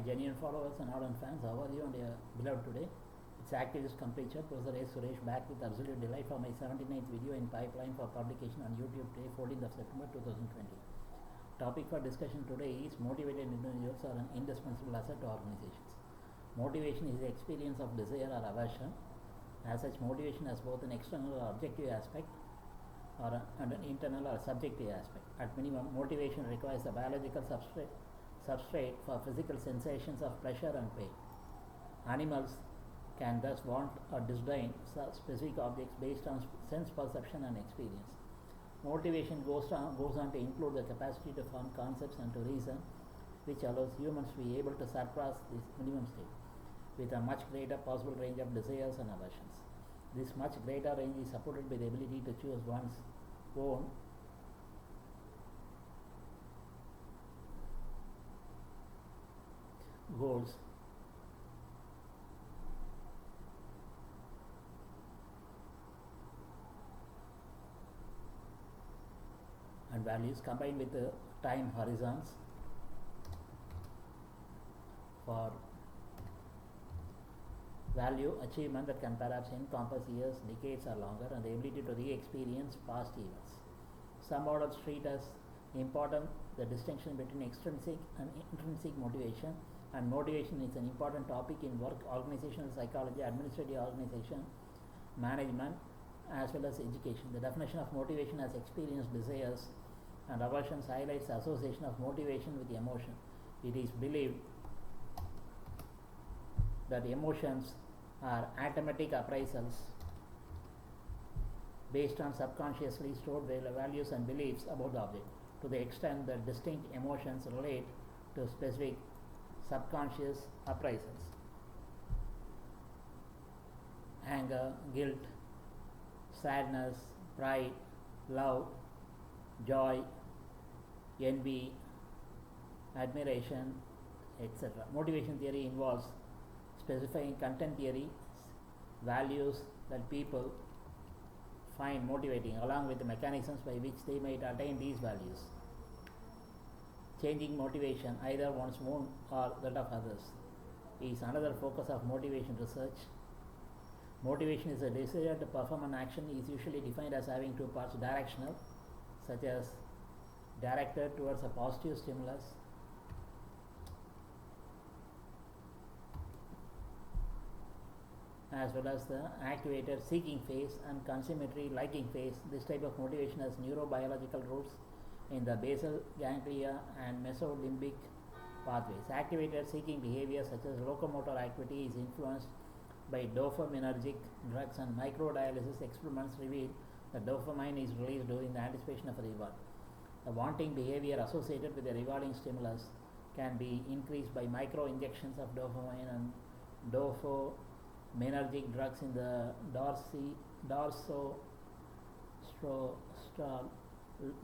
genuine followers and ardent fans. How are you and your beloved today? It's activist complete chat. Professor A. Suresh back with absolute delight for my 79th video in pipeline for publication on YouTube today, 14th of September 2020. Topic for discussion today is motivated individuals are an indispensable asset to organizations. Motivation is the experience of desire or aversion. As such, motivation has both an external or objective aspect and an internal or subjective aspect. At minimum, motivation requires the biological substrate for physical sensations of pleasure and pain. Animals can thus want or disdain specific objects based on sense perception and experience. Motivation goes on to include the capacity to form concepts and to reason, which allows humans to be able to surpass this minimum state with a much greater possible range of desires and aversions. This much greater range is supported by the ability to choose one's own goals and values combined with the time horizons for value achievement that can perhaps encompass years, decades or longer, and the ability to re-experience past events. Some models treat as important the distinction between extrinsic and intrinsic motivation, and motivation is an important topic in work, organizational psychology, administrative organization, management, as well as education. The definition of motivation as experienced desires and aversions highlights the association of motivation with emotion. It is believed that emotions are automatic appraisals based on subconsciously stored values and beliefs about the object. To the extent that distinct emotions relate to specific subconscious appraisals. Anger, guilt, sadness, pride, love, joy, envy, admiration, etc. Motivation theory involves specifying content theory, values that people find motivating, along with the mechanisms by which they might attain these values. Changing motivation, either one's own or that of others, is another focus of motivation research. Motivation is a desire to perform an action is usually defined as having two parts: directional, such as directed towards a positive stimulus, as well as the activated seeking phase and consummatory liking phase. This type of motivation has neurobiological roots in the basal ganglia and mesolimbic pathways. Activated seeking behavior such as locomotor activity is influenced by dopaminergic drugs, and microdialysis experiments reveal that dopamine is released during the anticipation of a reward. The wanting behavior associated with a rewarding stimulus can be increased by micro injections of dopamine and dopaminergic drugs in the dorsostral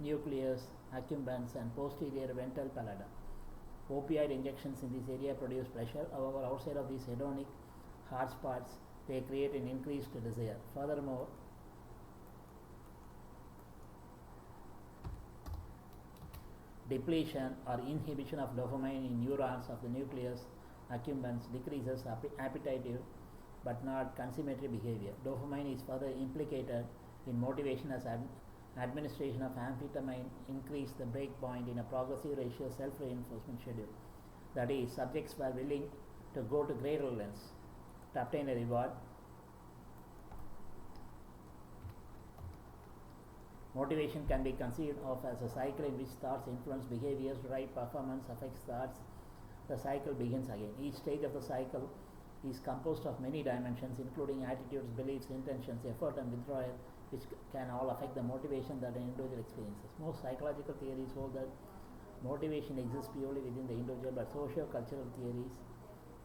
nucleus accumbens and posterior ventral pallida. Opioid injections in this area produce pleasure. However, outside of these hedonic hotspots, they create an increased desire. Furthermore, depletion or inhibition of dopamine in neurons of the nucleus accumbens decreases appetitive but not consummatory behavior. Dopamine is further implicated in motivation as administration of amphetamine increased the break point in a progressive ratio self-reinforcement schedule. That is, subjects were willing to go to greater lengths to obtain a reward. Motivation can be conceived of as a cycle in which thoughts influence behaviors, drive performance, affects thoughts. The cycle begins again. Each stage of the cycle is composed of many dimensions, including attitudes, beliefs, intentions, effort, and withdrawal, which can all affect the motivation that an individual experiences. Most psychological theories hold that motivation exists purely within the individual, but socio-cultural theories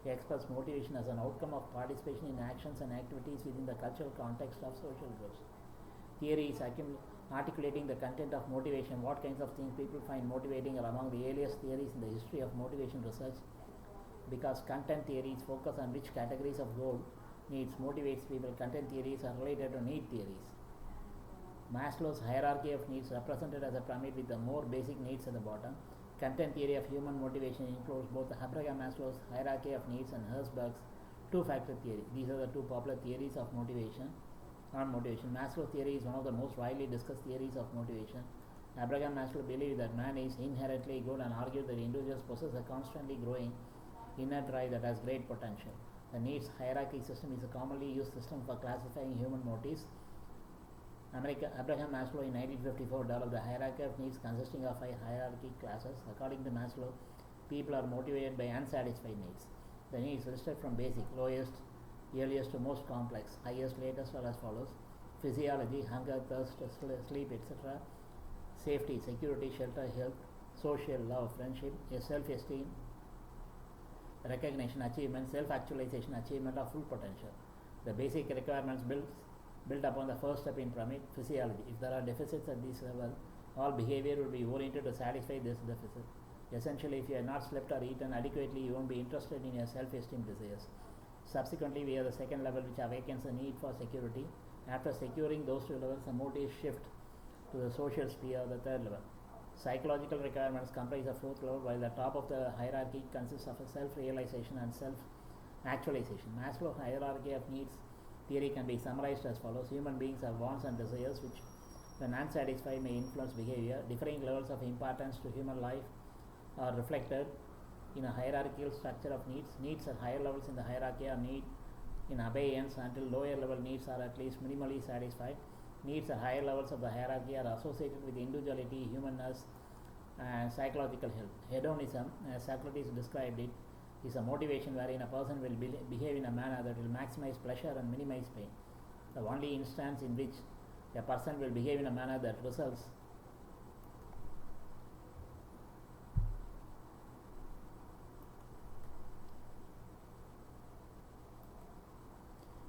express motivation as an outcome of participation in actions and activities within the cultural context of social groups. Theories articulating the content of motivation, what kinds of things people find motivating, are among the earliest theories in the history of motivation research, because content theories focus on which categories of goal needs motivates people. Content theories are related to need theories. Maslow's hierarchy of needs, represented as a pyramid with the more basic needs at the bottom, content theory of human motivation includes both Abraham Maslow's hierarchy of needs and Helzberg's two-factor theory. These are the two popular theories of motivation. On motivation, Maslow's theory is one of the most widely discussed theories of motivation. Abraham Maslow believed that man is inherently good and argued that individuals possess a constantly growing inner drive that has great potential. The needs hierarchy system is a commonly used system for classifying human motives. Abraham Maslow in 1954 developed the hierarchy of needs consisting of 5 hierarchy classes. According to Maslow, people are motivated by unsatisfied needs. The needs listed from basic, lowest, earliest to most complex, highest, latest are as follows: physiology, hunger, thirst, sleep, etc., safety, security, shelter, health, social, love, friendship, self-esteem, recognition, achievement, self-actualization, achievement of full potential. The basic requirements built upon the first step in pyramid, physiology. If there are deficits at this level, all behavior will be oriented to satisfy this deficit. Essentially, if you have not slept or eaten adequately, you won't be interested in your self-esteem desires. Subsequently, we have the second level, which awakens the need for security. After securing those two levels, the motives shift to the social sphere, the third level. Psychological requirements comprise the fourth level, while the top of the hierarchy consists of a self-realization and self-actualization. Maslow's hierarchy of needs theory can be summarized as follows: human beings have wants and desires which, when unsatisfied, may influence behavior. Differing levels of importance to human life are reflected in a hierarchical structure of needs. Needs at higher levels in the hierarchy are need in abeyance until lower level needs are at least minimally satisfied. Needs at higher levels of the hierarchy are associated with individuality, humanness, and psychological health. Hedonism, as Socrates described it, is a motivation wherein a person will behave in a manner that will maximize pleasure and minimize pain. The only instance in which a person will behave in a manner that results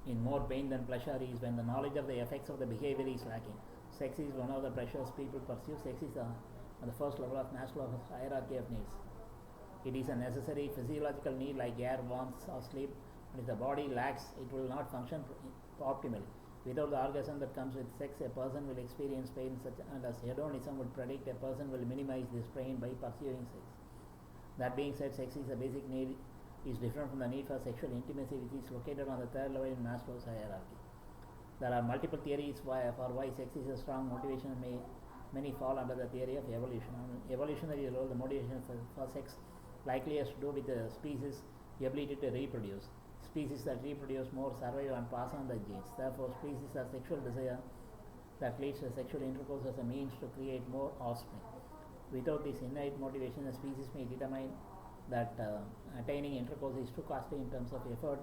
in more pain than pleasure is when the knowledge of the effects of the behavior is lacking. Sex is one of the pressures people pursue. Sex is on the first level of Maslow's hierarchy of needs. It is a necessary physiological need like air, warmth, or sleep. And if the body lacks, it will not function optimally. Without the orgasm that comes with sex, a person will experience pain, and as hedonism would predict, a person will minimize this pain by pursuing sex. That being said, sex is a basic need, is different from the need for sexual intimacy, which is located on the third level in Maslow's hierarchy. There are multiple theories for why sex is a strong motivation, and many fall under the theory of evolution. On an evolutionary role, the motivation for sex likely has to do with the species' ability to reproduce. Species that reproduce more survive and pass on the genes. Therefore, species have sexual desire that leads to sexual intercourse as a means to create more offspring. Without this innate motivation, the species may determine that attaining intercourse is too costly in terms of effort,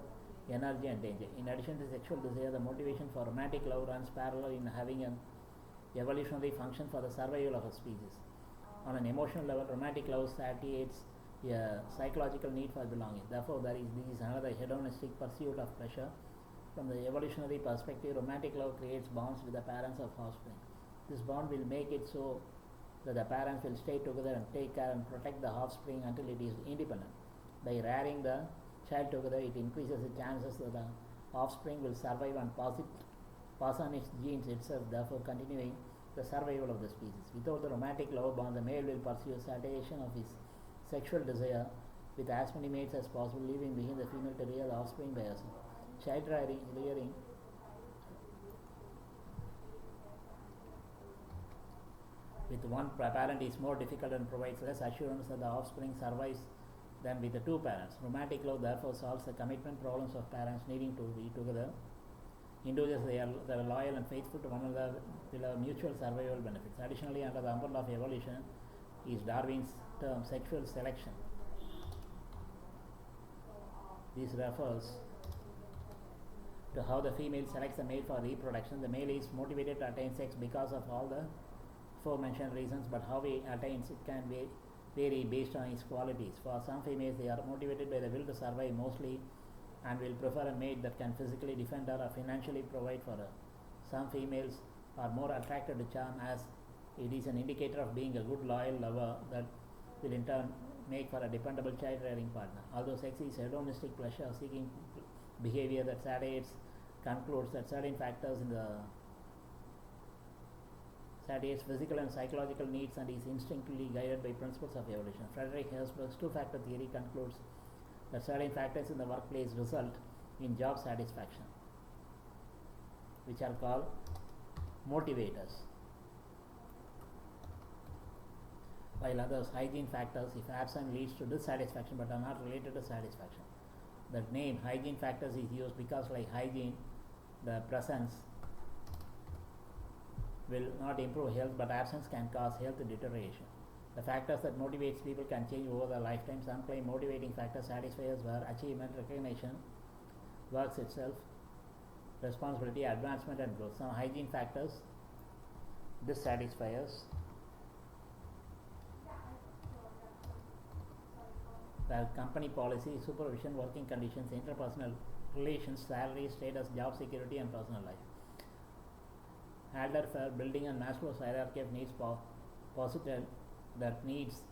energy, and danger. In addition to sexual desire, the motivation for romantic love runs parallel in having an evolutionary function for the survival of a species. On an emotional level, romantic love satiates a psychological need for belonging. Therefore, this is another hedonistic pursuit of pleasure. From the evolutionary perspective, romantic love creates bonds with the parents of offspring. This bond will make it so that the parents will stay together and take care and protect the offspring until it is independent. By rearing the child together, it increases the chances that the offspring will survive and pass on its genes itself, therefore continuing the survival of the species. Without the romantic love bond, the male will pursue satiation of his sexual desire with as many mates as possible, leaving behind the female to rear the offspring by herself. Child rearing with one parent is more difficult and provides less assurance that the offspring survives than with the two parents. Romantic love therefore solves the commitment problems of parents needing to be together. Individuals that are loyal and faithful to one another will have mutual survival benefits. Additionally, under the umbrella of evolution is Darwin's term sexual selection. This refers to how the female selects the male for reproduction. The male is motivated to attain sex because of all the aforementioned reasons, but how he attains it can vary based on his qualities. For some females, they are motivated by the will to survive mostly and will prefer a mate that can physically defend her or financially provide for her. Some females are more attracted to charm, as it is an indicator of being a good loyal lover that will in turn make for a dependable child rearing partner. Although sex is hedonistic pleasure seeking behavior that concludes that certain factors in the satisfies physical and psychological needs and is instinctively guided by principles of evolution. Frederick Helzberg's two-factor theory concludes that certain factors in the workplace result in job satisfaction, which are called motivators, while others, hygiene factors, if absent, leads to dissatisfaction but are not related to satisfaction. The name hygiene factors is used because, like hygiene, the presence will not improve health, but absence can cause health deterioration. The factors that motivates people can change over their lifetime. Some claim motivating factors satisfiers were achievement, recognition, works itself, responsibility, advancement, and growth. Some hygiene factors, dissatisfiers, were company policy, supervision, working conditions, interpersonal relations, salary, status, job security, and personal life. Helzberg, building on Maslow's hierarchy of needs, posited that needs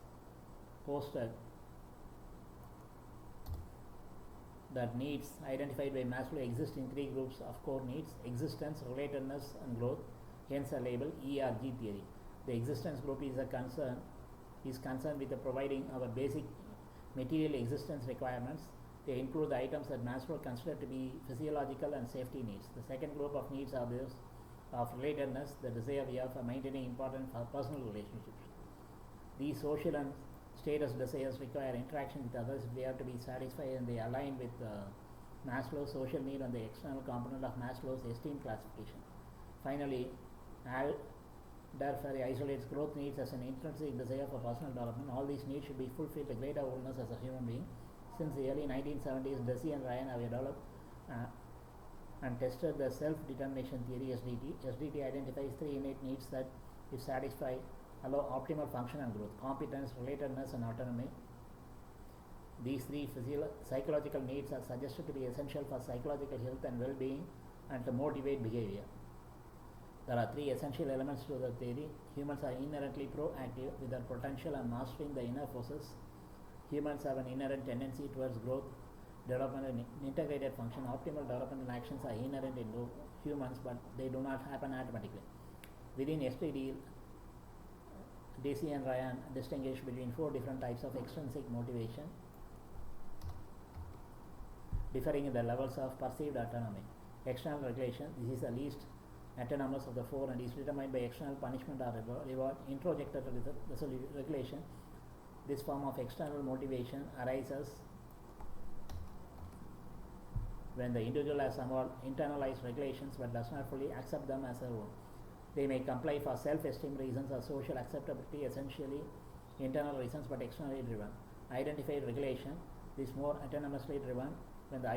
identified by Maslow exist in three groups of core needs: existence, relatedness, and growth. Hence, a label ERG theory. The existence group is concerned with providing our basic material existence requirements. They include the items that Maslow considered to be physiological and safety needs. The second group of needs are those of relatedness, the desire we have for maintaining important personal relationships. These social and status desires require interaction with others if they have to be satisfied, and they align with Maslow's social need and the external component of Maslow's esteem classification. Finally, Helzberg isolates growth needs as an intrinsic desire for personal development. All these needs should be fulfilled to greater wholeness as a human being. Since the early 1970s, Deci and Ryan have developed and tested the self-determination theory, SDT. SDT identifies three innate needs that, if satisfied, allow optimal function and growth: competence, relatedness, and autonomy. These three psychological needs are suggested to be essential for psychological health and well-being and to motivate behavior. There are three essential elements to the theory. Humans are inherently proactive with their potential and mastering the inner forces. Humans have an inherent tendency towards growth, development, and integrated function. Optimal developmental actions are inherent in humans, but they do not happen automatically. Within SPD, Deci and Ryan distinguish between four different types of extrinsic motivation, differing in the levels of perceived autonomy. External regulation, this is the least autonomous of the four and is determined by external punishment or reward. Introjected regulation, this form of external motivation arises when the individual has somewhat internalized regulations but does not fully accept them as her own. They may comply for self-esteem reasons or social acceptability, essentially internal reasons but externally driven. Identified regulation, this more autonomously driven when the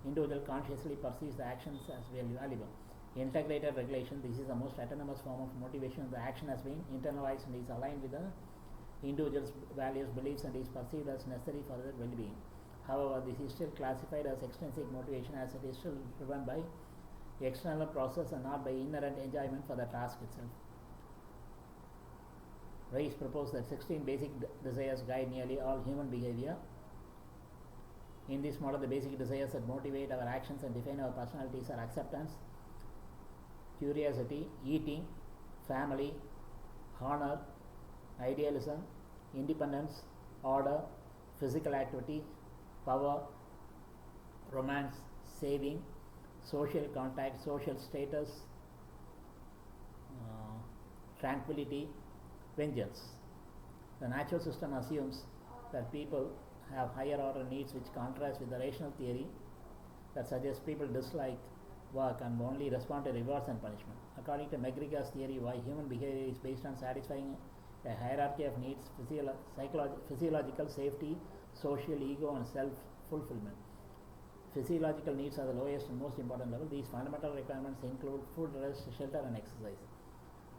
individual consciously perceives the actions as valuable. Integrated regulation, this is the most autonomous form of motivation. The action has been internalized and is aligned with the individual's values, beliefs, and is perceived as necessary for their well-being. However, this is still classified as extrinsic motivation as it is still driven by the external process and not by inherent enjoyment for the task itself. Rice proposed that 16 basic desires guide nearly all human behavior. In this model, the basic desires that motivate our actions and define our personalities are acceptance, curiosity, eating, family, honor, idealism, independence, order, physical activity, power, romance, saving, social contact, social status, tranquility, vengeance. The natural system assumes that people have higher order needs, which contrasts with the rational theory that suggests people dislike work and only respond to rewards and punishment. According to McGregor's theory, why human behavior is based on satisfying a hierarchy of needs: physiological, safety, social, ego, and self-fulfillment. Physiological needs are the lowest and most important level. These fundamental requirements include food, rest, shelter, and exercise.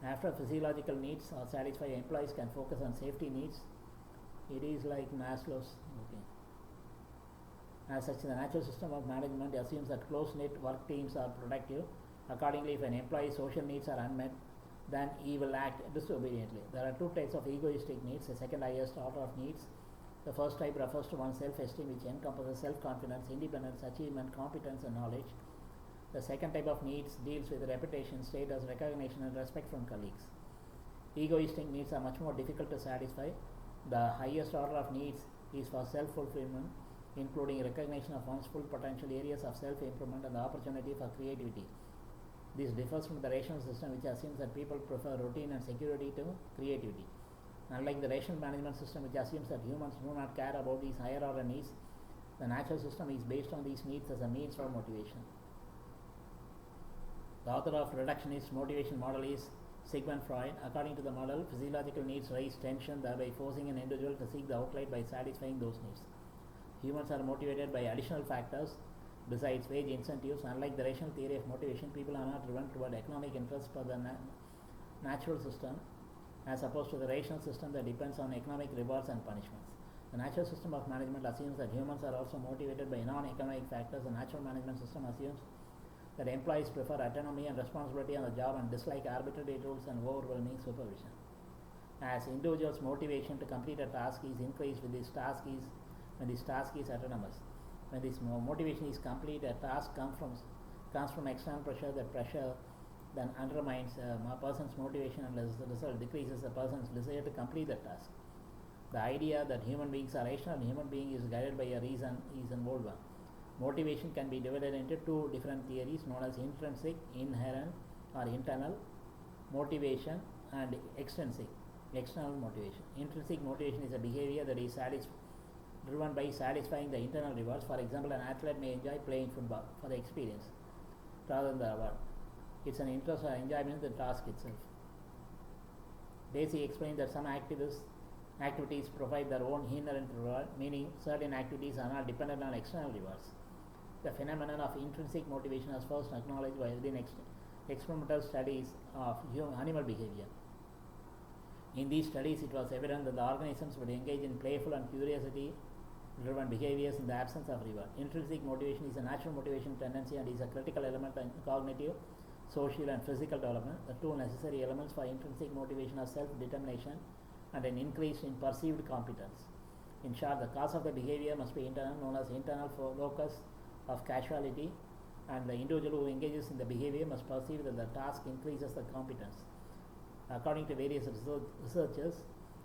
After physiological needs are satisfied, employees can focus on safety needs. It is like Maslow's. As such, the natural system of management assumes that close-knit work teams are productive. Accordingly, if an employee's social needs are unmet, then he will act disobediently. There are two types of egoistic needs, the second highest order of needs. The first type refers to one's self-esteem, which encompasses self-confidence, independence, achievement, competence, and knowledge. The second type of needs deals with reputation, status, recognition, and respect from colleagues. Egoistic needs are much more difficult to satisfy. The highest order of needs is for self-fulfillment, including recognition of one's full potential, areas of self-improvement, and the opportunity for creativity. This differs from the rational system, which assumes that people prefer routine and security to creativity. Unlike the rational management system, which assumes that humans do not care about these higher order needs, the natural system is based on these needs as a means for motivation. The author of reductionist motivation model is Sigmund Freud. According to the model, physiological needs raise tension, thereby forcing an individual to seek the outlet by satisfying those needs. Humans are motivated by additional factors besides wage incentives. Unlike the rational theory of motivation, people are not driven toward economic interests per the natural system, as opposed to the rational system that depends on economic rewards and punishments. The natural system of management assumes that humans are also motivated by non-economic factors. The natural management system assumes that employees prefer autonomy and responsibility on the job and dislike arbitrary rules and overwhelming supervision. As individuals' motivation to complete a task is increased when this task is autonomous. When this motivation is complete, a task comes from external pressure. That pressure then undermines a person's motivation, and as a result decreases a person's desire to complete the task. The idea that human beings are rational and human being is guided by a reason is an old one. Motivation can be divided into two different theories known as intrinsic, inherent or internal motivation, and extrinsic, external motivation. Intrinsic motivation is a behavior that is driven by satisfying the internal rewards. For example, an athlete may enjoy playing football for the experience rather than the reward. It's an interest or enjoyment in the task itself. Daisy explained that some activities provide their own inherent reward, meaning certain activities are not dependent on external rewards. The phenomenon of intrinsic motivation was first acknowledged within experimental studies of animal behavior. In these studies, it was evident that the organisms would engage in playful and curiosity-driven behaviors in the absence of reward. Intrinsic motivation is a natural motivation tendency and is a critical element in cognitive, social, and physical development. The two necessary elements for intrinsic motivation are self-determination and an increase in perceived competence. In short, the cause of the behavior must be internal, known as internal locus of causality, and the individual who engages in the behavior must perceive that the task increases the competence. According to various researchers,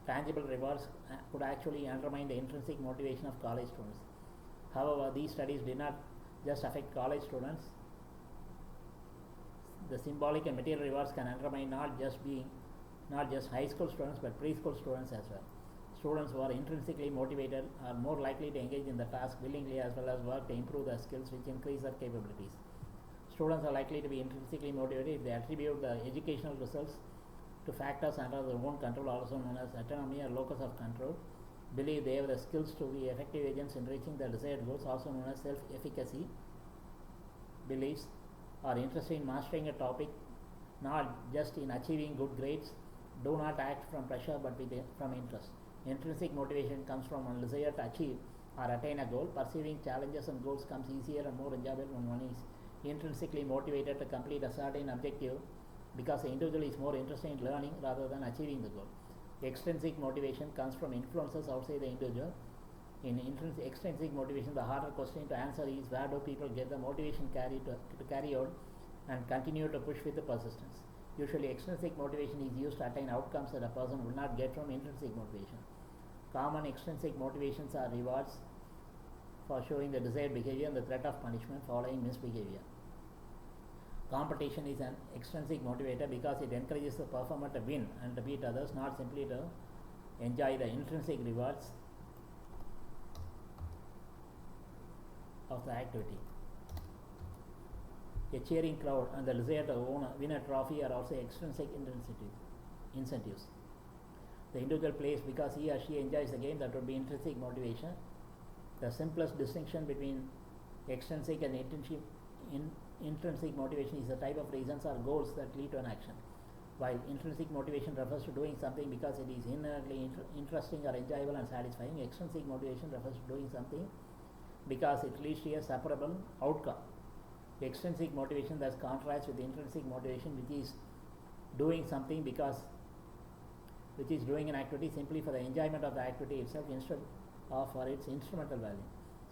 tangible rewards could actually undermine the intrinsic motivation of college students. However, these studies did not just affect college students. The symbolic and material rewards can undermine not just high school students but preschool students as well. Students who are intrinsically motivated are more likely to engage in the task willingly as well as work to improve their skills, which increase their capabilities. Students are likely to be intrinsically motivated if they attribute the educational results to factors under their own control, also known as autonomy or locus of control, believe they have the skills to be effective agents in reaching their desired goals, also known as self-efficacy, beliefs, are interested in mastering a topic, not just in achieving good grades, do not act from pressure but from interest. Intrinsic motivation comes from a desire to achieve or attain a goal. Perceiving challenges and goals comes easier and more enjoyable when one is intrinsically motivated to complete a certain objective, because the individual is more interested in learning rather than achieving the goal. Extrinsic motivation comes from influences outside the individual. In extrinsic motivation, the harder question to answer is where do people get the motivation to carry out and continue to push with the persistence. Usually, extrinsic motivation is used to attain outcomes that a person would not get from intrinsic motivation. Common extrinsic motivations are rewards for showing the desired behavior and the threat of punishment following misbehavior. Competition is an extrinsic motivator because it encourages the performer to win and to beat others, not simply to enjoy the intrinsic rewards of the activity. A cheering crowd and the desire to win a trophy are also extrinsic incentives. The individual plays because he or she enjoys the game. That would be intrinsic motivation. The simplest distinction between extrinsic and intrinsic motivation is the type of reasons or goals that lead to an action. While intrinsic motivation refers to doing something because it is inherently interesting or enjoyable and satisfying, extrinsic motivation refers to doing something because it leads to a separable outcome. Extrinsic motivation thus contrasts with intrinsic motivation, which is doing something which is doing an activity simply for the enjoyment of the activity itself instead of for its instrumental value.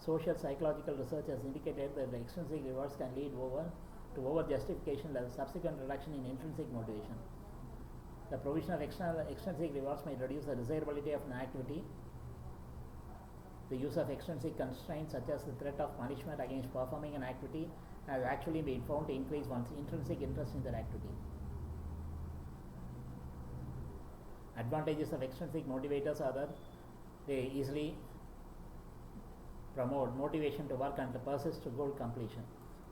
Social psychological research has indicated that the extrinsic rewards can lead to over justification and subsequent reduction in intrinsic motivation. The provision of extrinsic rewards may reduce the desirability of an activity. The use of extrinsic constraints such as the threat of punishment against performing an activity has actually been found to increase one's intrinsic interest in that activity. Advantages of extrinsic motivators are that they easily promote motivation to work and to persist to goal completion.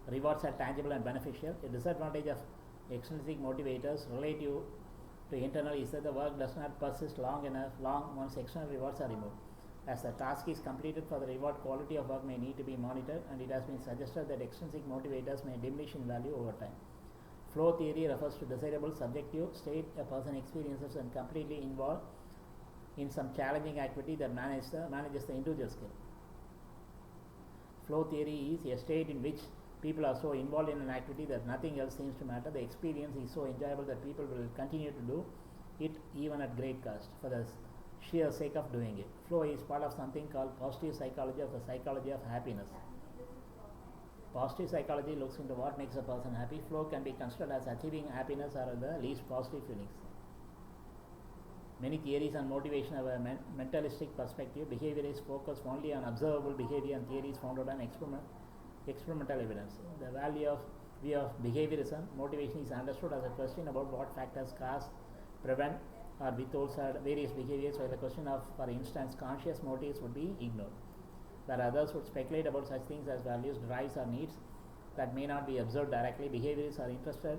Rewards are tangible and beneficial. A disadvantage of extrinsic motivators relative to internal is that the work does not persist long once external rewards are removed. As the task is completed for the reward, quality of work may need to be monitored, and it has been suggested that extrinsic motivators may diminish in value over time. Flow theory refers to desirable subjective state a person experiences when completely involved in some challenging activity that manages the individual skill. Flow theory is a state in which people are so involved in an activity that nothing else seems to matter. The experience is so enjoyable that people will continue to do it even at great cost for the sheer sake of doing it. Flow is part of something called positive psychology, of the psychology of happiness. Positive psychology looks into what makes a person happy. Flow can be considered as achieving happiness or the least positive feelings. Many theories on motivation have a mentalistic perspective. Behaviorists focus only on observable behavior, and theories founded on experimental evidence. The view of behaviorism, motivation is understood as a question about what factors cause, prevent, or withhold various behaviors, while the question of, for instance, conscious motives would be ignored. Where others would speculate about such things as values, drives, or needs that may not be observed directly, behaviorists are interested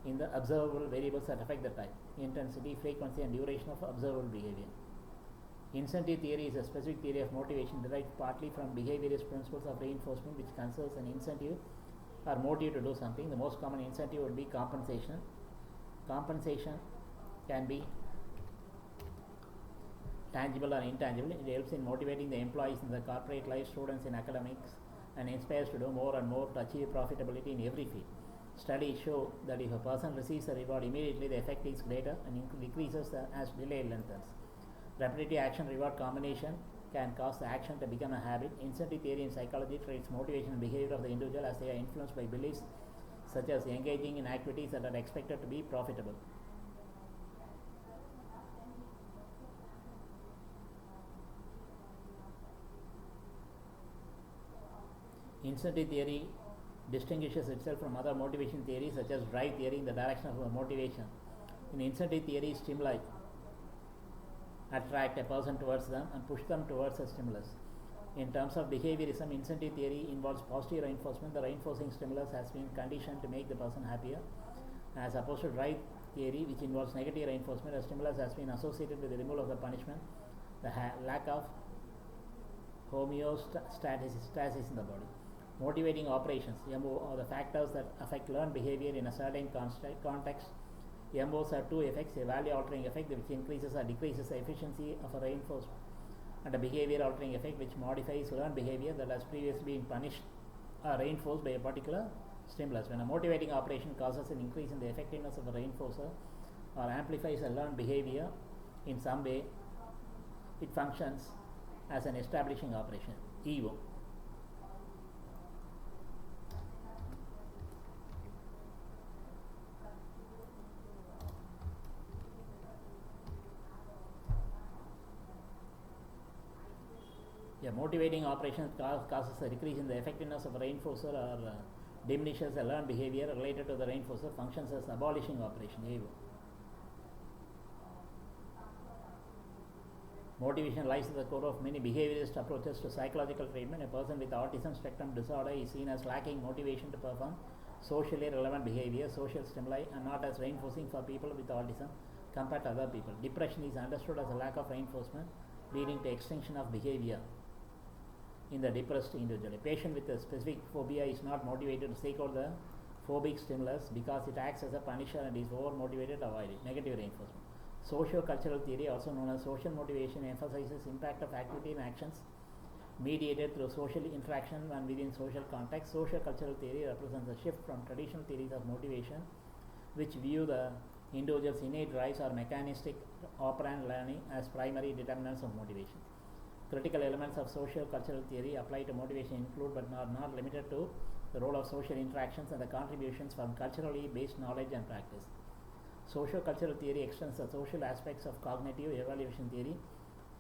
in the observable variables that affect the type, intensity, frequency, and duration of observable behavior. Incentive theory is a specific theory of motivation derived partly from behaviorist principles of reinforcement, which considers an incentive or motive to do something. The most common incentive would be compensation. Compensation can be tangible or intangible. It helps in motivating the employees in the corporate life, students in academics, and inspires to do more and more to achieve profitability in every field. Studies show that if a person receives a reward immediately, the effect is greater and decreases as delay lengthens. Repetitive action-reward combination can cause the action to become a habit. Incentive theory in psychology treats motivation and behavior of the individual as they are influenced by beliefs such as engaging in activities that are expected to be profitable. Incentive theory distinguishes itself from other motivation theories such as drive theory in the direction of motivation. In incentive theory, stimuli attract a person towards them and push them towards a stimulus. In terms of behaviorism, incentive theory involves positive reinforcement. The reinforcing stimulus has been conditioned to make the person happier, as opposed to drive theory, which involves negative reinforcement. A stimulus has been associated with the removal of the punishment, the lack of homeostasis in the body. Motivating operations, MO, are the factors that affect learned behavior in a certain context. MOs have two effects: a value altering effect which increases or decreases the efficiency of a reinforcement, and a behavior altering effect which modifies learned behavior that has previously been punished or reinforced by a particular stimulus. When a motivating operation causes an increase in the effectiveness of a reinforcer or amplifies a learned behavior in some way, it functions as an establishing operation, EVO. A motivating operation causes a decrease in the effectiveness of a reinforcer or diminishes a learned behavior related to the reinforcer, functions as abolishing operation, EVO. Motivation lies at the core of many behaviorist approaches to psychological treatment. A person with autism spectrum disorder is seen as lacking motivation to perform socially relevant behavior, social stimuli, and not as reinforcing for people with autism compared to other people. Depression is understood as a lack of reinforcement, leading to extinction of behavior in the depressed individual. A patient with a specific phobia is not motivated to seek out the phobic stimulus because it acts as a punisher and is over-motivated to avoid it. Negative reinforcement. Socio-cultural theory, also known as social motivation, emphasizes impact of activity and actions mediated through social interaction and within social context. Socio-cultural theory represents a shift from traditional theories of motivation, which view the individual's innate drives or mechanistic operant learning as primary determinants of motivation. Critical elements of socio-cultural theory apply to motivation include but are not limited to the role of social interactions and the contributions from culturally based knowledge and practice. Socio-cultural theory extends the social aspects of cognitive evaluation theory,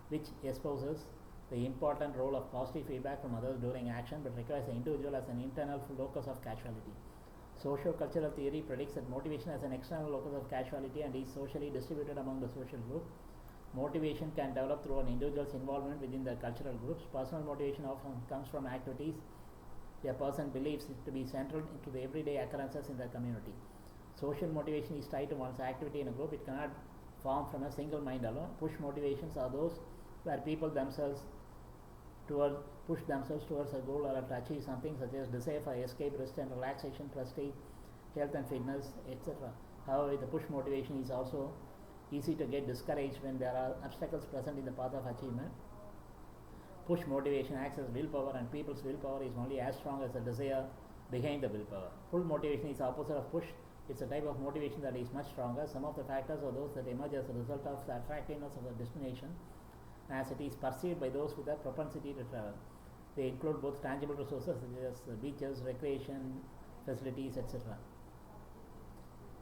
which espouses the important role of positive feedback from others during action, but requires the individual as an internal locus of causality. Socio-cultural theory predicts that motivation as an external locus of causality and is socially distributed among the social group. Motivation can develop through an individual's involvement within the cultural groups. Personal motivation often comes from activities a person believes to be central to the everyday occurrences in the community. Social motivation is tied to one's activity in a group. It cannot form from a single mind alone. Push motivations are those where people push themselves towards a goal or to achieve something, such as desire for escape, rest and relaxation, prestige, health and fitness, etc. However, the push motivation is also easy to get discouraged when there are obstacles present in the path of achievement. Push motivation acts as willpower, and people's willpower is only as strong as the desire behind the willpower. Pull motivation is the opposite of push. It's a type of motivation that is much stronger. Some of the factors are those that emerge as a result of the attractiveness of the destination, as it is perceived by those with a propensity to travel. They include both tangible resources such as beaches, recreation facilities, etc.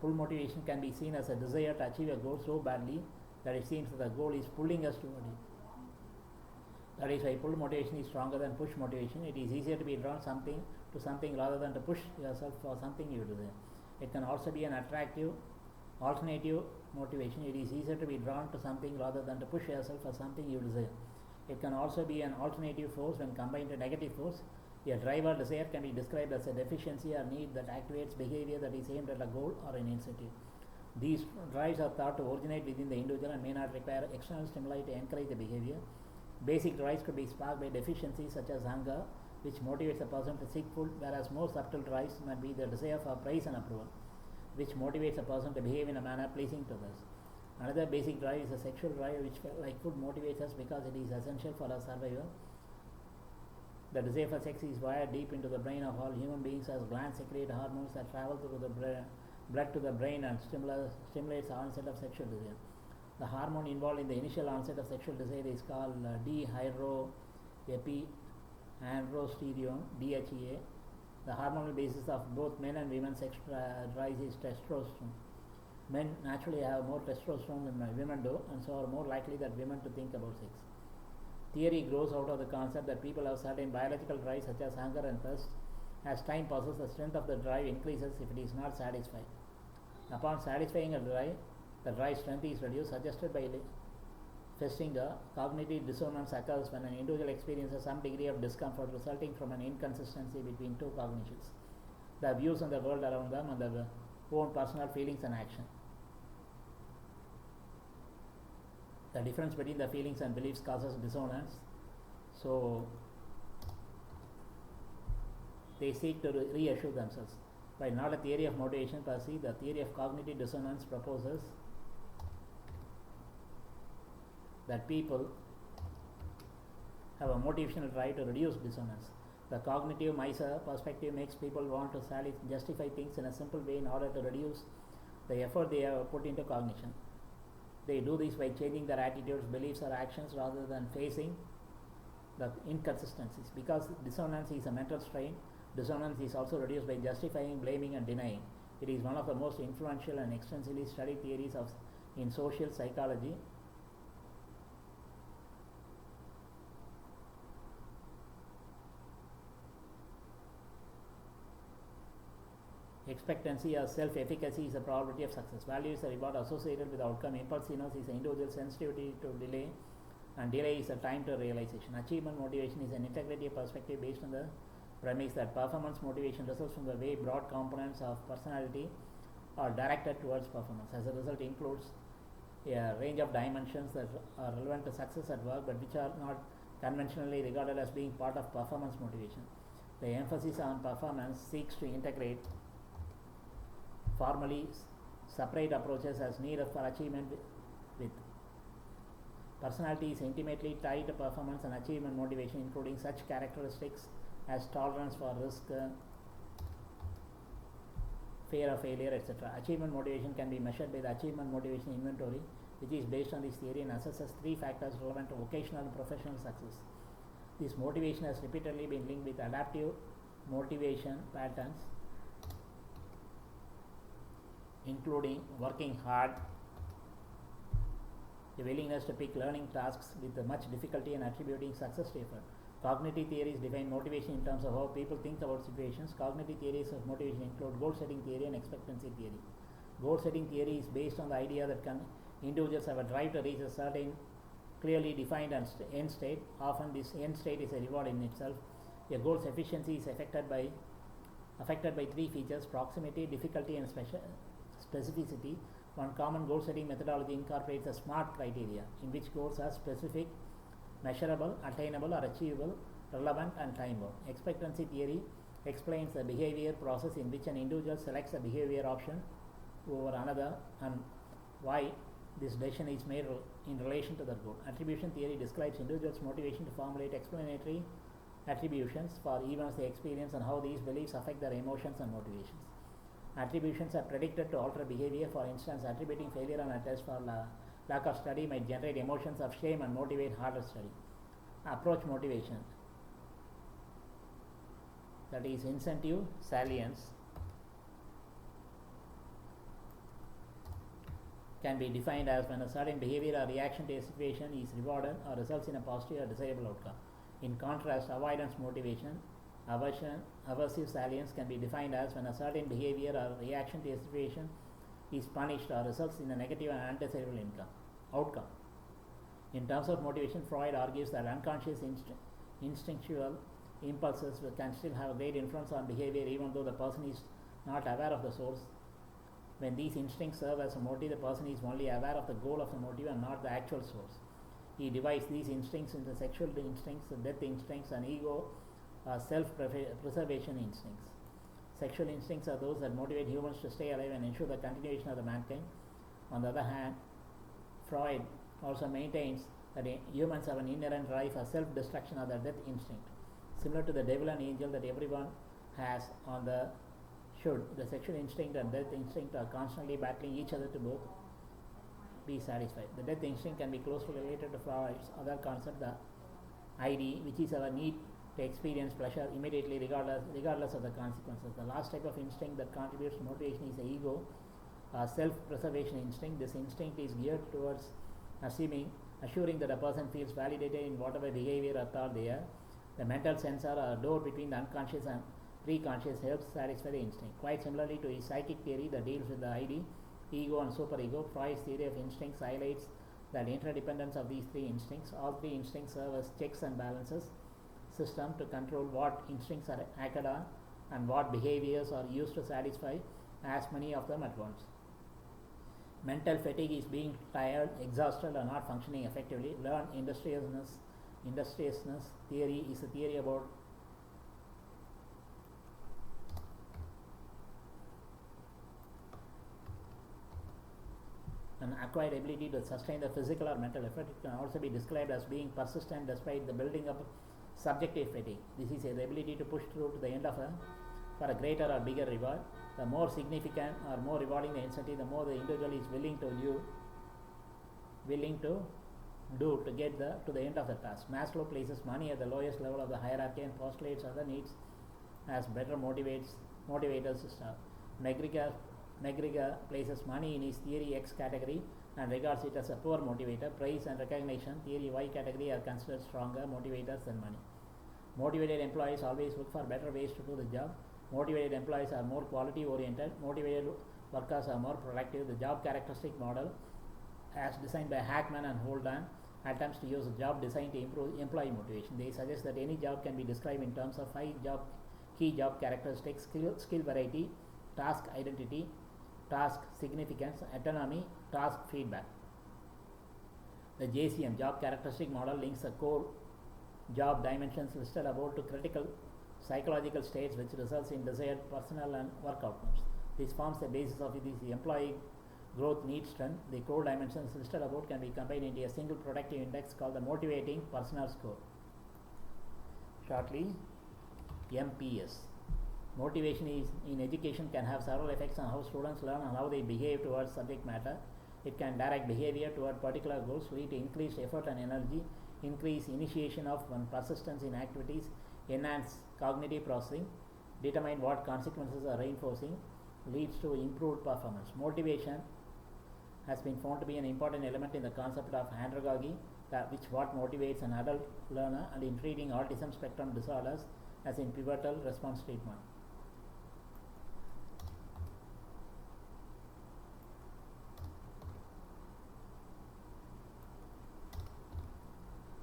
Pull motivation can be seen as a desire to achieve a goal so badly that it seems that the goal is pulling us toward it. That is why pull motivation is stronger than push motivation. It is easier to be drawn to something rather than to push yourself for something you desire. It can also be an attractive alternative motivation. It is easier to be drawn to something rather than to push yourself for something you desire. It can also be an alternative force when combined to negative force. A drive or desire can be described as a deficiency or need that activates behavior that is aimed at a goal or an incentive. These drives are thought to originate within the individual and may not require external stimuli to encourage the behavior. Basic drives could be sparked by deficiencies such as hunger, which motivates a person to seek food, whereas more subtle drives might be the desire for praise and approval, which motivates a person to behave in a manner pleasing to others. Another basic drive is a sexual drive, which, like food, motivates us because it is essential for our survival. The desire for sex is wired deep into the brain of all human beings, as glands secrete hormones that travel through the blood to the brain and stimulates the onset of sexual desire. The hormone involved in the initial onset of sexual desire is called dehydroepiandrosterone, DHEA. The hormonal basis of both men and women's sex drive is testosterone. Men naturally have more testosterone than women do, and so are more likely than women to think about sex. Theory grows out of the concept that people have certain biological drives such as hunger and thirst. As time passes, the strength of the drive increases if it is not satisfied. Upon satisfying a drive, the drive strength is reduced, suggested by Festinger. Cognitive dissonance occurs when an individual experiences some degree of discomfort resulting from an inconsistency between two cognitions, the views on the world around them and their own personal feelings and action. The difference between the feelings and beliefs causes dissonance, so they seek to reassure themselves. While not a theory of motivation per se, the theory of cognitive dissonance proposes that people have a motivational drive to reduce dissonance. The cognitive miser perspective makes people want to justify things in a simple way in order to reduce the effort they have put into cognition. They do this by changing their attitudes, beliefs, or actions rather than facing the inconsistencies. Because dissonance is a mental strain, dissonance is also reduced by justifying, blaming, and denying. It is one of the most influential and extensively studied theories in social psychology. Expectancy or self-efficacy is the probability of success. Value is a reward associated with outcome. Impulsiveness is an individual sensitivity to delay, and delay is a time to realization. Achievement motivation is an integrative perspective based on the premise that performance motivation results from the way broad components of personality are directed towards performance. As a result, it includes a range of dimensions that are relevant to success at work but which are not conventionally regarded as being part of performance motivation. The emphasis on performance seeks to integrate formally separate approaches as needed for achievement with. Personality is intimately tied to performance and achievement motivation, including such characteristics as tolerance for risk, fear of failure, etc. Achievement motivation can be measured by the achievement motivation inventory, which is based on this theory and assesses three factors relevant to vocational and professional success. This motivation has repeatedly been linked with adaptive motivation patterns, including working hard, a willingness to pick learning tasks with much difficulty and attributing success to effort. Cognitive theories define motivation in terms of how people think about situations. Cognitive theories of motivation include goal setting theory and expectancy theory. Goal setting theory is based on the idea that individuals have a drive to reach a certain clearly defined end state. Often this end state is a reward in itself. A goal's efficiency is affected by three features: proximity, difficulty, and specificity. One common goal setting methodology incorporates a SMART criteria, in which goals are specific, measurable, attainable or achievable, relevant, and time-bound. Expectancy theory explains the behavior process in which an individual selects a behavior option over another and why this decision is made in relation to the goal. Attribution theory describes individuals' motivation to formulate explanatory attributions for events they experience and how these beliefs affect their emotions and motivations. Attributions are predicted to alter behavior. For instance, attributing failure on a test for lack of study might generate emotions of shame and motivate harder study. Approach motivation, that is incentive salience, can be defined as when a certain behavior or reaction to a situation is rewarded or results in a positive or desirable outcome. In contrast, avoidance motivation, aversive salience, can be defined as when a certain behavior or reaction to a situation is punished or results in a negative and undesirable outcome. In terms of motivation, Freud argues that unconscious instinctual impulses can still have a great influence on behavior even though the person is not aware of the source. When these instincts serve as a motive, the person is only aware of the goal of the motive and not the actual source. He divides these instincts into sexual instincts, death instincts, and ego self-preservation instincts. Sexual instincts are those that motivate humans to stay alive and ensure the continuation of the mankind. On the other hand, Freud also maintains that humans have an inherent drive for self-destruction or the death instinct. Similar to the devil and angel that everyone has on the the sexual instinct and death instinct are constantly battling each other to both be satisfied. The death instinct can be closely related to Freud's other concept, the ID, which is our need to experience pleasure immediately regardless of the consequences. The last type of instinct that contributes to motivation is the ego, self-preservation instinct. This instinct is geared towards assuring that a person feels validated in whatever behavior or thought they are. The mental sensor or door between the unconscious and preconscious helps satisfy the instinct. Quite similarly to his psychic theory that deals with the ID, ego and superego, Freud's theory of instincts highlights that interdependence of these three instincts. All three instincts serve as checks and balances system to control what instincts are acted on and what behaviors are used to satisfy as many of them at once. Mental fatigue is being tired, exhausted, or not functioning effectively. Learned industriousness theory is a theory about an acquired ability to sustain the physical or mental effort. It can also be described as being persistent despite the building up subjective fatigue. This is the ability to push through to the end for a greater or bigger reward. The more significant or more rewarding the incentive, the more the individual is willing to do to get to the end of the task. Maslow places money at the lowest level of the hierarchy and postulates other needs as better motivators to start. McGregor places money in his theory X category and regards it as a poor motivator. Praise and recognition, theory Y category, are considered stronger motivators than money. Motivated employees always look for better ways to do the job. Motivated employees are more quality oriented. Motivated workers are more productive. The job characteristic model, as designed by Hackman and Holden, attempts to use a job design to improve employee motivation. They suggest that any job can be described in terms of 5 key job characteristics: skill variety, task identity, task significance, autonomy, task feedback. The JCM job characteristic model links the core job dimensions listed above to critical psychological states which results in desired personal and work outcomes. This forms the basis of the employee growth need strength. The core dimensions listed above can be combined into a single productive index called the motivating personal score, shortly MPS. Motivation in education can have several effects on how students learn and how they behave towards subject matter. It can direct behavior toward particular goals, lead to increased effort and energy, increase initiation of and persistence in activities, enhance cognitive processing, determine what consequences are reinforcing, leads to improved performance. Motivation has been found to be an important element in the concept of andragogy, which what motivates an adult learner, and in treating autism spectrum disorders as in pivotal response treatment.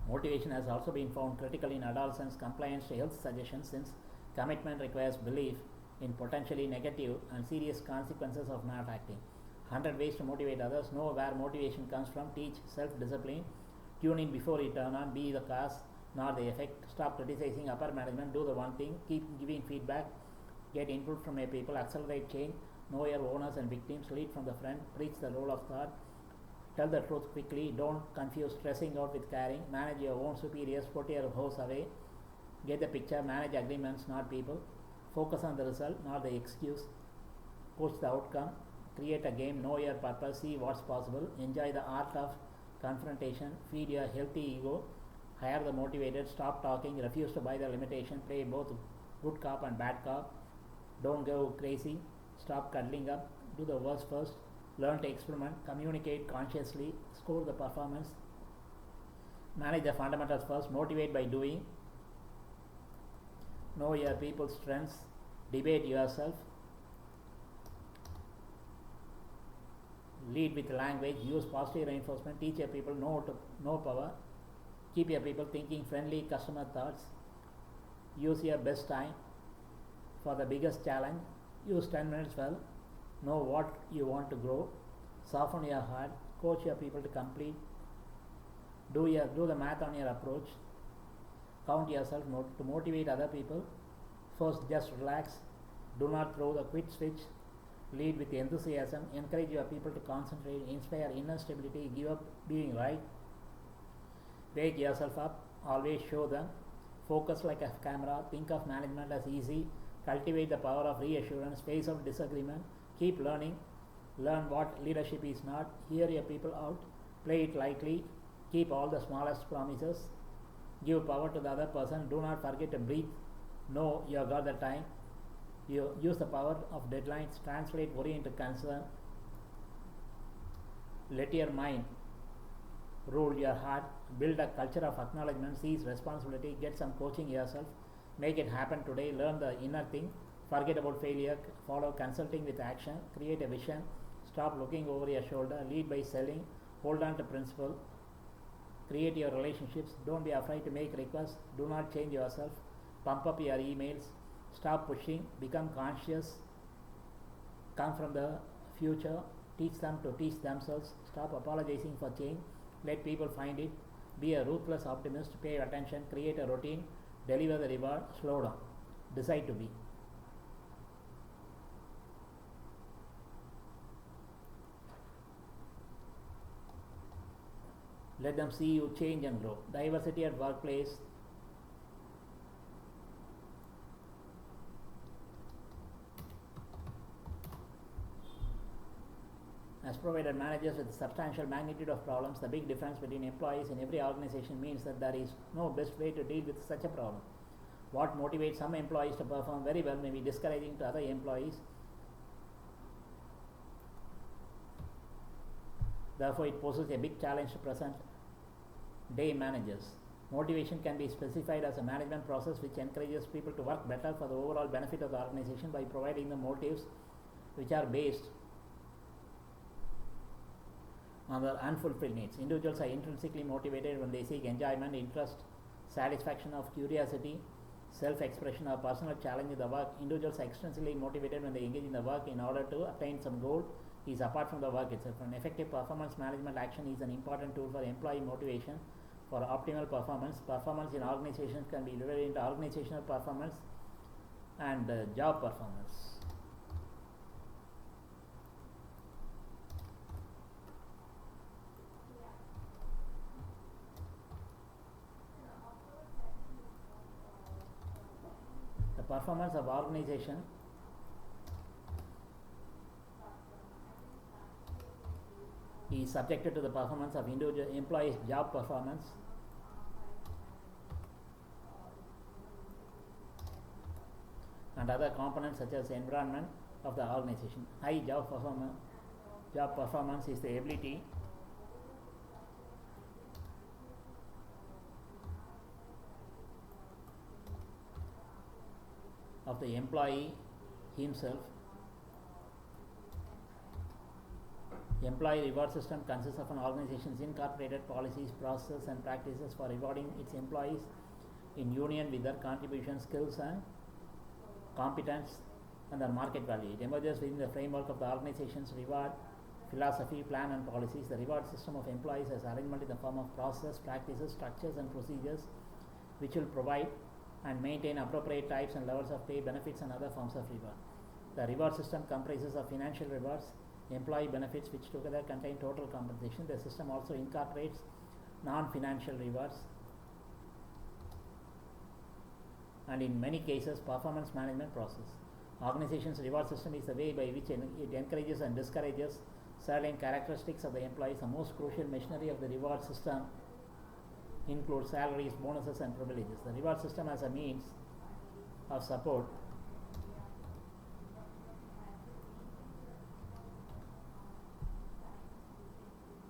Motivation has also been found critical in adolescents' compliance to health suggestions, since commitment requires belief in potentially negative and serious consequences of not acting. 100 ways to motivate others. Know where motivation comes from. Teach self-discipline. Tune in before you turn on. Be the cause, not the effect. Stop criticizing upper management. Do the one thing. Keep giving feedback. Get input from your people. Accelerate change. Know your owners and victims. Lead from the front. Preach the role of thought. Tell the truth quickly. Don't confuse stressing out with caring. Manage your own superiors. Put your hose away. Get the picture. Manage agreements, not people. Focus on the result, not the excuse. Push the outcome. Create a game. Know your purpose. See what's possible. Enjoy the art of confrontation. Feed your healthy ego. Hire the motivated. Stop talking. Refuse to buy the limitation. Play both good cop and bad cop. Don't go crazy. Stop cuddling up. Do the worst first. Learn to experiment. Communicate consciously. Score the performance. Manage the fundamentals first. Motivate by doing. Know your people's strengths. Debate yourself. Lead with language. Use positive reinforcement. Teach your people no power. Keep your people thinking friendly customer thoughts. Use your best time for the biggest challenge. Use 10 minutes well. Know what you want to grow. Soften your heart. Coach your people to complete. Do the math on your approach. Count yourself to motivate other people. First, just relax. Do not throw the quit switch. Lead with enthusiasm. Encourage your people to concentrate. Inspire inner stability. Give up being right. Wake yourself up. Always show them. Focus like a camera. Think of management as easy. Cultivate the power of reassurance. Face of disagreement. Keep learning. Learn what leadership is not. Hear your people out. Play it lightly. Keep all the smallest promises. Give power to the other person. Do not forget to breathe. Know you have got the time. You use the power of deadlines. Translate worry into concern. Let your mind rule your heart. Build a culture of acknowledgement. Seize responsibility. Get some coaching yourself. Make it happen today. Learn the inner thing. Forget about failure. Follow consulting with action. Create a vision. Stop looking over your shoulder. Lead by selling. Hold on to principle. Create your relationships. Don't be afraid to make requests. Do not change yourself. Pump up your emails. Stop pushing. Become conscious. Come from the future. Teach them to teach themselves. Stop apologizing for change. Let people find it. Be a ruthless optimist. Pay attention. Create a routine. Deliver the reward. Slow down. Decide to be. Let them see you change and grow. Diversity at workplace. As provided managers with substantial magnitude of problems, the big difference between employees in every organization means that there is no best way to deal with such a problem. What motivates some employees to perform very well may be discouraging to other employees. Therefore, it poses a big challenge to present day managers. Motivation can be specified as a management process which encourages people to work better for the overall benefit of the organization by providing them motives which are based on their unfulfilled needs. Individuals are intrinsically motivated when they seek enjoyment, interest, satisfaction of curiosity, self-expression, or personal challenge in the work. Individuals are extrinsically motivated when they engage in the work in order to attain some goal is apart from the work itself. An effective performance management action is an important tool for employee motivation for optimal performance. Performance in organizations can be divided into organizational performance and job performance. The performance of organization is subjected to the performance of individual employees' job performance and other components such as environment, of the organization. High job performance is the ability of the employee himself. Employee reward system consists of an organization's incorporated policies, processes, and practices for rewarding its employees in union with their contribution, skills, and competence, and their market value. It emerges within the framework of the organization's reward philosophy, plan, and policies. The reward system of employees has arrangement in the form of process, practices, structures, and procedures which will provide and maintain appropriate types and levels of pay, benefits, and other forms of reward. The reward system comprises of financial rewards, employee benefits, which together contain total compensation. The system also incorporates non-financial rewards and in many cases performance management process. Organization's reward system is the way by which it encourages and discourages certain characteristics of the employees. The most crucial machinery of the reward system includes salaries, bonuses, and privileges. The reward system as a means of support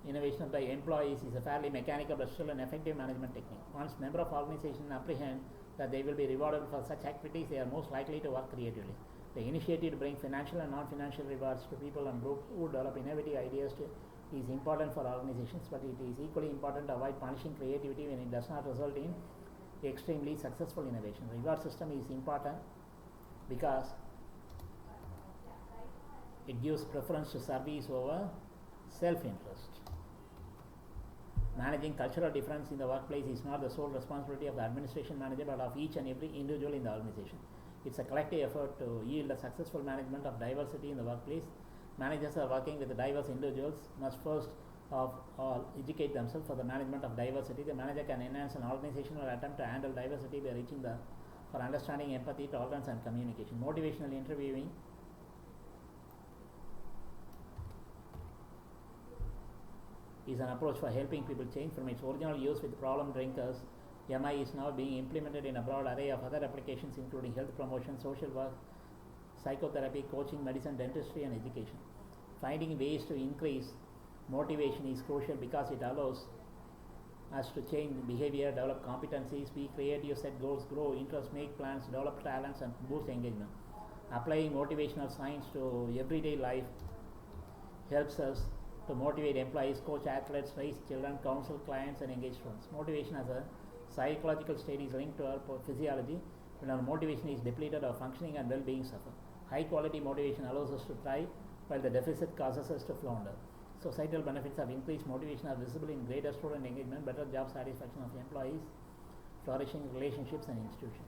innovation of the employees is a fairly mechanical but still an effective management technique. Once member of organization apprehend that they will be rewarded for such activities, they are most likely to work creatively. The initiative to bring financial and non-financial rewards to people and groups who develop innovative ideas is important for organizations, but it is equally important to avoid punishing creativity when it does not result in extremely successful innovation. The reward system is important because it gives preference to service over self-interest. Managing cultural difference in the workplace is not the sole responsibility of the administration manager, but of each and every individual in the organization. It's a collective effort to yield a successful management of diversity in the workplace. Managers are working with the diverse individuals must first of all educate themselves for the management of diversity. The manager can enhance an organizational attempt to handle diversity by reaching for understanding, empathy, tolerance, and communication. Motivational interviewing is an approach for helping people change. From its original use with problem drinkers, MI is now being implemented in a broad array of other applications including health promotion, social work, psychotherapy, coaching, medicine, dentistry, and education. Finding ways to increase motivation is crucial because it allows us to change behavior, develop competencies, be creative, set goals, grow interests, make plans, develop talents, and boost engagement. Applying motivational science to everyday life helps us to motivate employees, coach athletes, raise children, counsel clients, and engage students. Motivation as a psychological state is linked to our physiology. When our motivation is depleted, our functioning and well-being suffer. High quality motivation allows us to thrive, while the deficit causes us to flounder. Societal benefits of increased motivation are visible in greater student engagement, better job satisfaction of employees, flourishing relationships and institutions.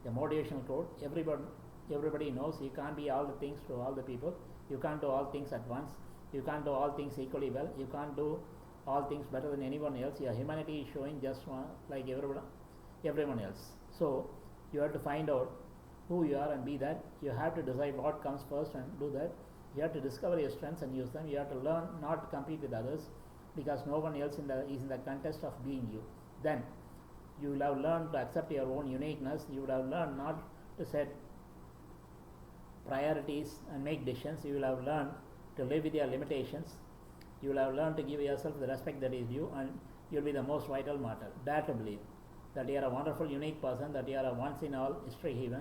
The motivational code: everybody knows you can't be all the things to all the people. You can't do all things at once. You can't do all things equally well. You can't do all things better than anyone else. Your humanity is showing just one, like everyone else. So you have to find out who you are and be that. You have to decide what comes first and do that. You have to discover your strengths and use them. You have to learn not to compete with others because no one else is in the contest of being you. Then you will have learned to accept your own uniqueness. You would have learned not to set priorities and make decisions. You will have learned to live with your limitations. You will have learned to give yourself the respect that is due, and you will be the most vital martyr. Dare to believe that you are a wonderful, unique person, that you are a once-in-all history even,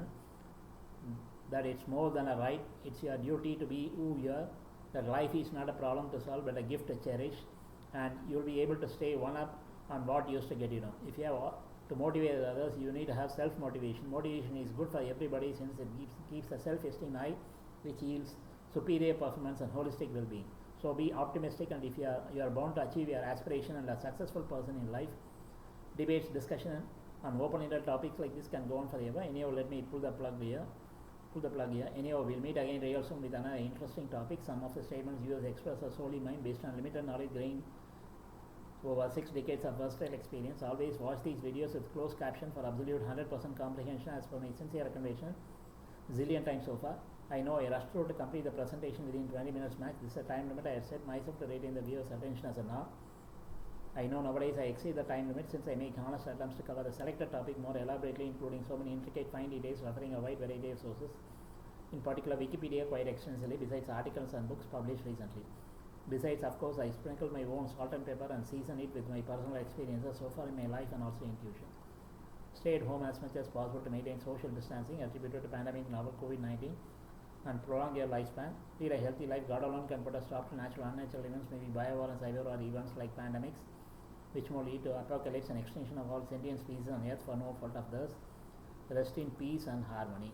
that it's more than a right, it's your duty to be who you are, that life is not a problem to solve but a gift to cherish, and you'll be able to stay one up on what used to get you down. If you have to motivate others, you need to have self-motivation. Motivation is good for everybody since it keeps the self-esteem high, which yields superior performance and holistic well-being. So be optimistic, and if you are bound to achieve your aspiration and a successful person in life. Debates, discussion on open-ended topics like this can go on forever. Anyhow, let me pull the plug here. Anyhow, we'll meet again real soon with another interesting topic. Some of the statements used express are solely mine based on limited knowledge gained over 6 decades of versatile experience. Always watch these videos with closed caption for absolute 100% comprehension as per my sincere recommendation. Zillion times so far. I know I rushed through to complete the presentation within 20 minutes max. This is a time limit I have set myself to retain the viewer's attention as a now. I know nowadays I exceed the time limit since I make honest attempts to cover the selected topic more elaborately, including so many intricate fine details referring a wide variety of sources. in particular Wikipedia quite extensively, besides articles and books published recently. Besides, of course, I sprinkle my own salt and pepper and season it with my personal experiences so far in my life and also intuitions. Stay at home as much as possible to maintain social distancing attributed to pandemic novel COVID-19 and prolong your lifespan. Lead a healthy life. God alone can put a stop to natural and unnatural events, maybe biowar and cyber war events like pandemics, which may lead to apocalypse and extinction of all sentient species on earth for no fault of theirs. Rest in peace and harmony.